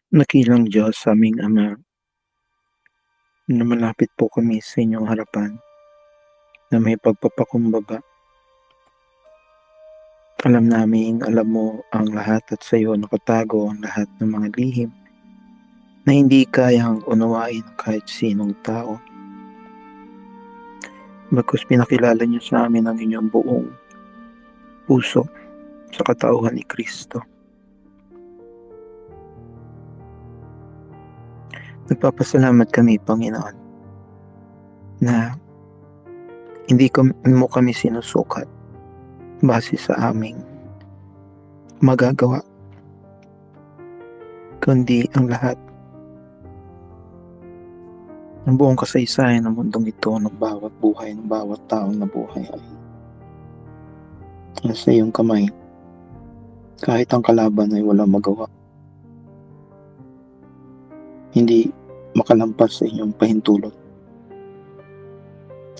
Dakilang Diyos, aming Ama, na malapit po kami sa inyong harapan na may pagpapakumbaba. Alam namin, alam mo ang lahat at sa iyo nakatago ang lahat ng mga lihim na hindi kayang unawain ng kahit sinong tao. Bagkus pinakilala niyo sa amin ang inyong buong puso sa katauhan ni Kristo. Nagpapasalamat kami, Panginoon, na hindi mo kami sinusukat base sa aming magagawa, kundi ang lahat ng buong kasaysayan ng mundong ito, ng bawat buhay, ng bawat taong nabuhay ay nasa iyong kamay. Kahit ang kalaban ay walang magawa, hindi makalampas sa inyong pahintulot.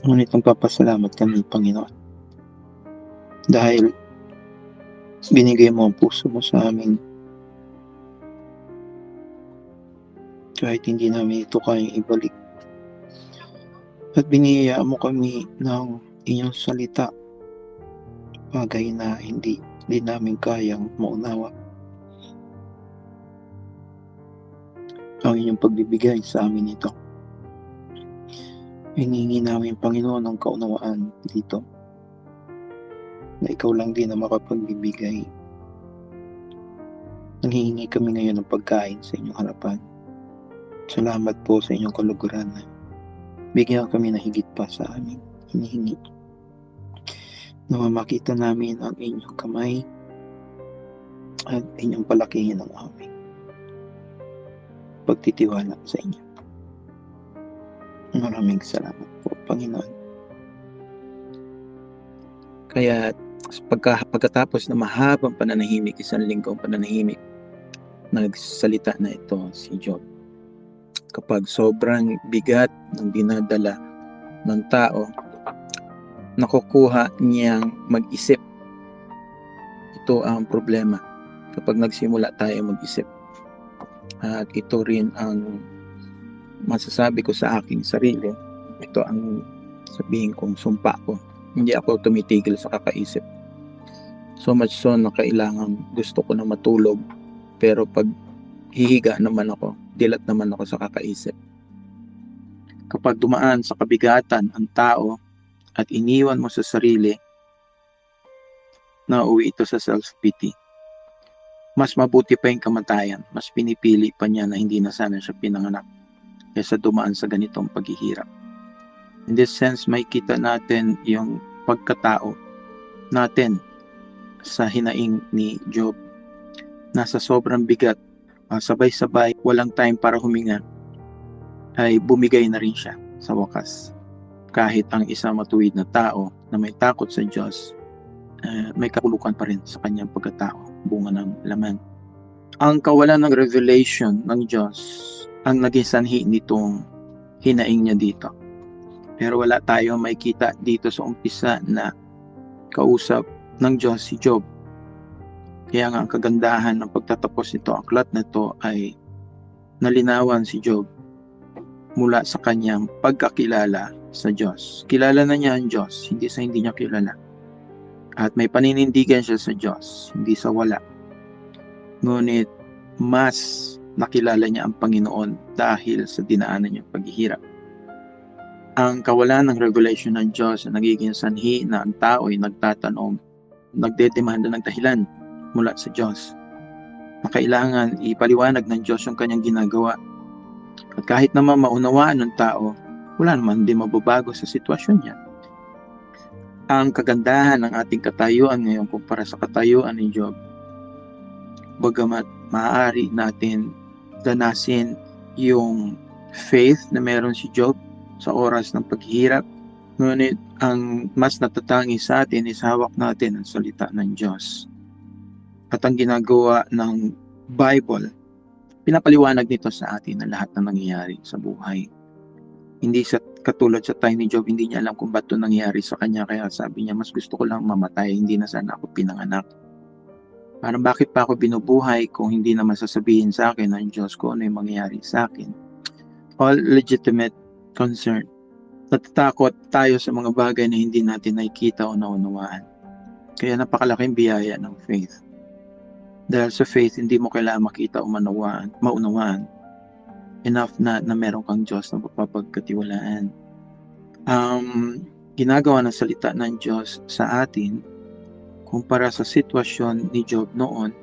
Ngunit nagpapasalamat kami, Panginoon, dahil binigay mo ang puso mo sa amin kahit hindi namin ito kayang ibalik. At biniyaya mo kami ng inyong salita, bagay na hindi din namin kayang maunawa. Ang inyong pagbibigay sa amin ito. Hinihingi namin, Panginoon, ang kaunawaan dito, na ikaw lang din ang makapagbibigay. Nanghihingi kami ngayon ng pagkain sa inyong harapan. Salamat po sa inyong kaluguran na bigyan kami na higit pa sa aming hinihingi. Na makita namin ang inyong kamay at inyong palakihin ang aming pagtitiwala sa inyo. Maraming salamat po, Panginoon. Kaya pagkatapos na mahabang pananahimik, isang linggong pananahimik, nagsalita na ito si Job. Kapag sobrang bigat ng dinadala ng tao, nakukuha niyang mag-isip. Ito ang problema kapag nagsimula tayo mag-isip. At ito rin ang masasabi ko sa aking sarili. Ito ang sabihin kong sumpa ko. Hindi ako tumitigil sa kakaisip. So much so na kailangan gusto ko na matulog, pero pag hihiga naman ako, dilat naman ako sa kakaisip. Kapag dumaan sa kabigatan ang tao at iniwan mo sa sarili, nauwi ito sa self-pity. Mas mabuti pa yung kamatayan, mas pinipili pa niya na hindi na sana siya pinanganak kaysa dumaan sa ganitong paghihirap. In this sense, may kita natin yung pagkatao natin sa hinaing ni Job. Nasa sobrang bigat, sabay-sabay, walang time para huminga, ay bumigay na rin siya sa wakas. Kahit ang isang matuwid na tao na may takot sa Diyos, may kapulukan pa rin sa kanyang pagkatao, bunga ng laman. Ang kawalan ng revelation ng Diyos ang naging sanhi nitong hinaing niya dito. Pero wala tayong makikita dito sa umpisa na kausap ng Diyos si Job. Kaya nga ang kagandahan ng pagtatapos nito, ang aklat na ito ay nalinawan si Job mula sa kanyang pagkakilala sa Diyos. Kilala na niya ang Diyos, hindi sa hindi niya kilala. At may paninindigan siya sa Diyos, hindi sa wala. Ngunit mas nakilala niya ang Panginoon dahil sa dinaanan niyang paghihirap. Ang kawalan ng revelation ng Diyos na nagiging sanhi na ang tao ay nagtatanong, nagdedemanda ng dahilan mula sa Diyos, na kailangan ipaliwanag ng Diyos yung kanyang ginagawa. At kahit naman maunawaan ng tao, wala naman din mababago sa sitwasyon niya. Ang kagandahan ng ating katayuan ngayon kumpara sa katayuan ni Job, bagamat maaari natin danasin yung faith na meron si Job sa oras ng paghihirap, ngunit ang mas natatangi sa atin is hawak natin ang salita ng Diyos. At ang ginagawa ng Bible, pinapaliwanag nito sa atin ang lahat ng nangyayari sa buhay. Hindi sa katulad sa time ni Job, hindi niya alam kung ba't ito nangyayari sa kanya, kaya sabi niya, mas gusto ko lang mamatay, hindi na sana ako pinanganak. Parang bakit pa ako binubuhay kung hindi naman sasabihin sa akin ng Diyos kung ano yung mangyayari sa akin. All legitimate concern. Natatakot tayo sa mga bagay na hindi natin nakikita o naunawaan. Kaya napakalaking biyaya ng faith. Dahil sa faith, hindi mo kailangan makita o maunawaan. Enough na meron kang Diyos na mapapagkatiwalaan. Ginagawa ng salita ng Diyos sa atin, kumpara sa sitwasyon ni Job noon,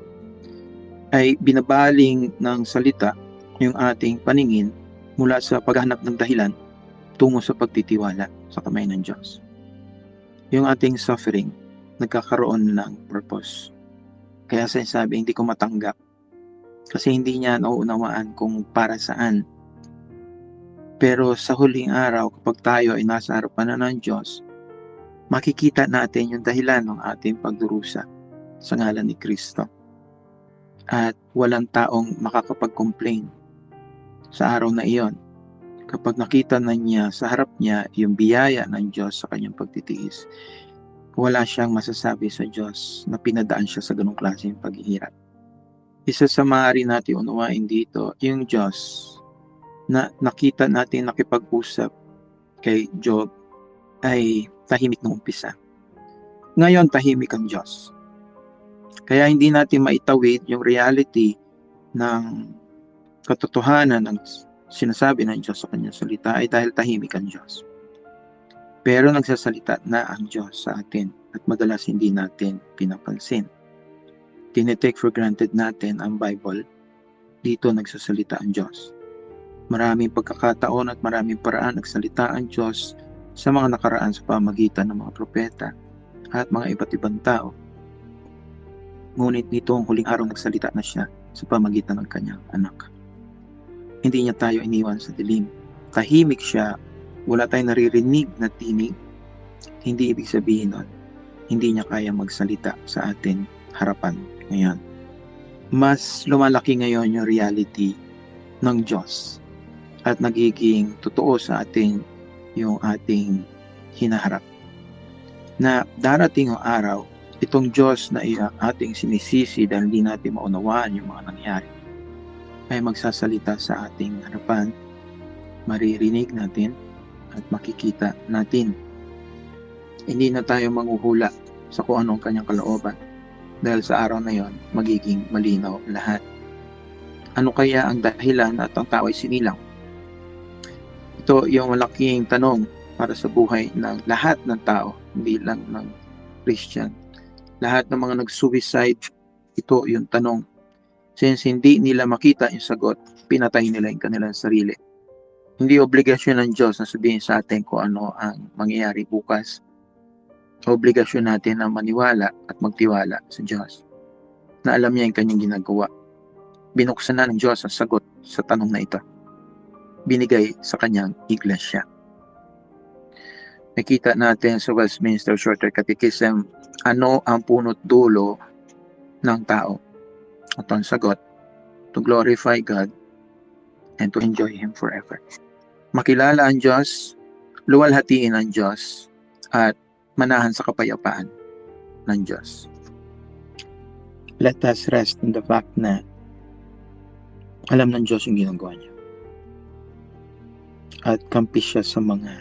ay binabaling ng salita yung ating paningin mula sa paghahanap ng dahilan tungo sa pagtitiwala sa kamay ng Diyos. Yung ating suffering, nagkakaroon ng purpose. Kaya sinasabi, hindi ko matanggap. Kasi hindi niya nauunawaan kung para saan. Pero sa huling araw, kapag tayo ay nasa harapan na ng Diyos, makikita natin yung dahilan ng ating pagdurusa sa ngalan ni Kristo. At walang taong makakapag-complain sa araw na iyon. Kapag nakita na niya sa harap niya yung biyaya ng Diyos sa kanyang pagtitiis, wala siyang masasabi sa Diyos na pinadaan siya sa ganong klaseng paghihirap. Isa sa maaari natin unawain dito, yung Diyos na nakita natin nakipag-usap kay Job ay tahimik nung umpisa. Ngayon, tahimik ang Diyos. Kaya hindi natin maitawid yung reality ng katotohanan ng sinasabi ng Diyos sa kanyang salita ay dahil tahimik ang Diyos. Pero nagsasalita na ang Diyos sa atin at madalas hindi natin pinapansin. Tinetake for granted natin ang Bible, dito nagsasalita ang Diyos. Maraming pagkakataon at maraming paraan nagsalita ang Diyos sa mga nakaraan sa pamagitan ng mga propeta at mga iba't ibang tao. Ngunit nito ang huling araw nagsalita na siya sa pamagitan ng kanyang anak. Hindi niya tayo iniwan sa dilim. Tahimik siya, wala tayong naririnig na tinig. Hindi ibig sabihin nun, hindi niya kaya magsalita sa atin harapan ngayon. Mas lumalaki ngayon yung reality ng Diyos at nagiging totoo sa atin yung ating hinaharap. Na darating ang araw, itong Diyos na ating sinisisi dahil hindi natin maunawaan yung mga nangyari, ay magsasalita sa ating harapan, maririnig natin at makikita natin. Hindi na tayo manghuhula sa kung anong kanyang kalooban dahil sa araw na yon magiging malinaw lahat. Ano kaya ang dahilan at ang tao ay sinilang? Ito yung malaking tanong para sa buhay ng lahat ng tao, hindi lang ng Christian. Lahat ng mga nag-suicide, ito yung tanong. Since hindi nila makita yung sagot, pinatay nila yung kanilang sarili. Hindi obligasyon ng Diyos na sabihin sa atin kung ano ang mangyayari bukas. Obligasyon natin na maniwala at magtiwala sa Diyos, na alam niya yung kanyang ginagawa. Binuksan na ng Diyos ang sagot sa tanong na ito. Binigay sa kanyang iglesia. Nakita natin sa Westminster Shorter Catechism, ano ang punot dulo ng tao? At ang sagot, to glorify God and to enjoy Him forever. Makilala ang Diyos, luwalhatiin ang Diyos, at manahan sa kapayapaan ng Diyos. Let us rest in the fact na alam ng Diyos yung ginagawa niya. At kampi siya sa mga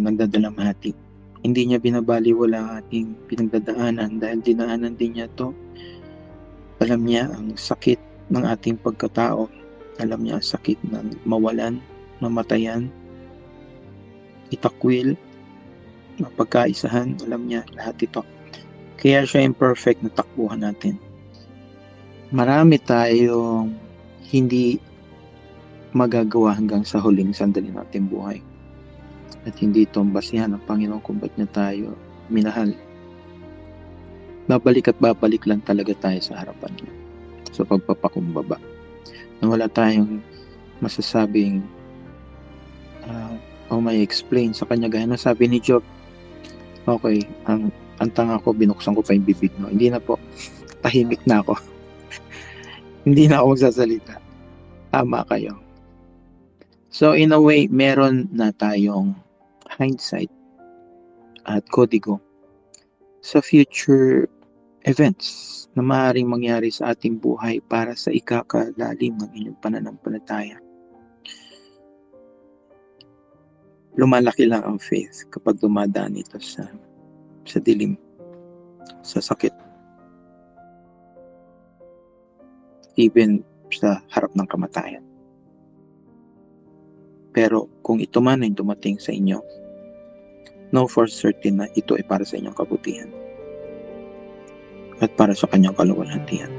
nagdadalamhati. Hindi niya binabaliwala ang ating pinagdadaanan dahil dinaanan din niya to. Alam niya ang sakit ng ating pagkatao. Alam niya ang sakit ng mawalan, mamatayan, itakwil, mapagkaisahan. Alam niya lahat ito. Kaya siya imperfect na takbuhan natin. Marami tayong hindi magagawa hanggang sa huling sandali natin buhay. At hindi itong basihan ng Panginoon kung ba't niya tayo minahal. Babalik at babalik lang talaga tayo sa harapan niya sa pagpapakumbaba. Na wala tayong masasabing o may explain sa kanya gaya na sabi ni Job, okay, ang tanga ko, binuksan ko pa yung bibig mo. Hindi na po, tahimik na ako. Hindi na ako magsasalita. Tama kayo. So in a way, meron na tayong hindsight at kodigo sa future events na maaaring mangyari sa ating buhay para sa ikakalalim ng inyong pananampalataya. Lumalaki lang ang faith kapag dumadaan ito sa dilim, sa sakit, even sa harap ng kamatayan. Pero kung ito man ay dumating sa inyo, know for certain na ito ay para sa inyong kabutihan at para sa kanyang kaluwalhatian.